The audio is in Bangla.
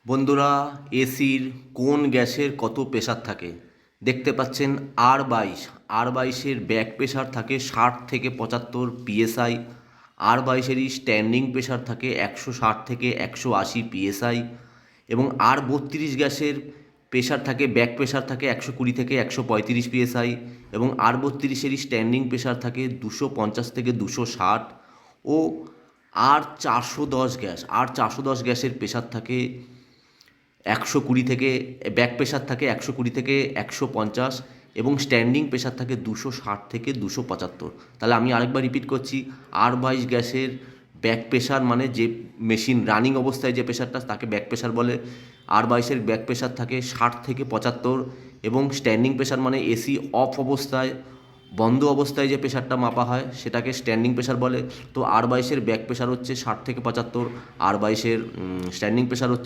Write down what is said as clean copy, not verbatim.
বন্ধুরা, এসির কোন গ্যাসের কত প্রেসার থাকে দেখতে পাচ্ছেন। আর বাইশের ব্যাক প্রেসার থাকে 60 থেকে 75 পিএসআই। আর বাইশেরই স্ট্যান্ডিং প্রেসার থাকে 160 থেকে 180 পিএসআই। এবং আর 32 গ্যাসের প্রেসার থাকে, ব্যাক প্রেসার থাকে 120 থেকে 135 পিএসআই। এবং আর 32-এরই স্ট্যান্ডিং প্রেসার থাকে 250 থেকে 260। ও আর 410 গ্যাসের প্রেসার থাকে 120 থেকে, ব্যাক প্রেসার থাকে 120 থেকে 150, এবং স্ট্যান্ডিং প্রেসার থাকে 260 থেকে 275। তাহলে আমি আরেকবার রিপিট করছি। আর 22 গ্যাসের ব্যাক প্রেসার মানে যে মেশিন রানিং অবস্থায় যে প্রেসারটা তাকে ব্যাক প্রেসার বলে। আর 22-এর ব্যাক প্রেসার থাকে 60 থেকে 75, এবং স্ট্যান্ডিং প্রেসার মানে এসি অফ অবস্থায়, বন্ধ অবস্থায় যে প্রেসারটা মাপা হয় সেটাকে স্ট্যান্ডিং প্রেসার বলে। তো আর 22-এর ব্যাক প্রেসার হচ্ছে 60 থেকে 75, আর 22-এর স্ট্যান্ডিং প্রেসার হচ্ছে